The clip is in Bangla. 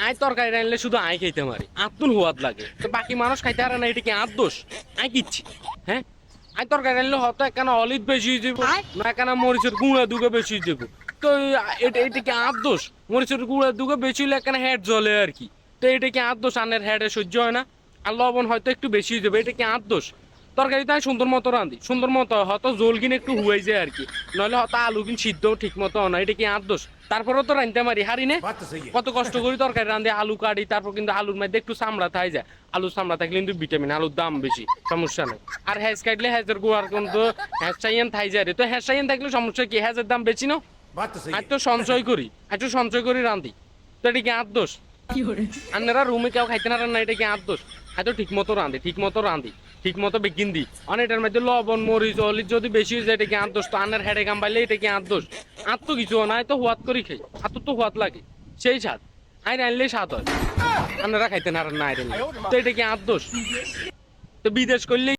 আয় তরকারি রানলে শুধু আয় খাইতে মারি আত্মন হুয়াদ লাগে তো বাকি মানুষ খাইতে পারে না, এটা কি আর দোষ? আয় কিচ্ছি হ্যাঁ, আয় তরকারি রানলে হয়তো একখানা অলিদ বেশি যাবো না একখানা মরিচের গুঁড়া দুগে বেশি যাবো। তো এটা কি আর দোষ? মরিচের গুঁড়া দুগে বেশি হলে একখানা হেড জ্বলে আর কি। তো এটা কি আর দোষ? আনের হেডে সহ্য হয় না, আর লবণ হয়তো একটু বেশি যাবে, এটা কি আর দোষ? তরকারিতে আমি সুন্দর মতো রাঁধি, সুন্দর মতো হয়তো জোল কিনে একটু হুয়াই যায় আর কি, নইলে হয়তো আলু কিন সিদ্ধ ঠিক মতো হয় না, এটা কি আর দোষ? তারপরেও তো রাঁধতে পারি হারি নে, কত কষ্ট করি তরকারি রাঁধে আলু কাটি, তারপর কিন্তু আলুর মধ্যে একটু চামড়া থাই যায়, আলুর চামড়া থাকলে কিন্তু ভিটামিন, আলুর দাম বেশি, সমস্যা নেই। আর হ্যাজ কাটলে হ্যাজের গোয়ার কিন্তু হ্যাজ চাইয়েন থাই যায় রে, তো হ্যাজ চাইয়েন থাকলে সমস্যা কি? হ্যাজের দাম বেশি না, আজ তো সঞ্চয় করি, আজ তো সঞ্চয় করি রাঁধি, তো এটা কি আর দোষ? আপনারা রুমে কেউ খাইতে না রান্না, এটা কি আর দোষ? হয়তো ঠিক মতো রাঁধি, ঠিক মতো রাঁধি, ঠিক মতো বেগিন দিই, অনেকটার মধ্যে লবণ মরিচ অলিচ যদি বেশি হয়ে যায় এটা কি আর দোষ? তো আন্নার হেডে কাম পাইলে এটা কি আর দোষ? আর তো কিছু না, তো হুয়াত করি খাই, আর তো হুয়াত লাগে সেই স্বাদ, আই রানলেই স্বাদ হয়, আপনারা খাইতে না রান্না আই রান্না, তো এটা কি আর দোষ? তো বিদেশ করলে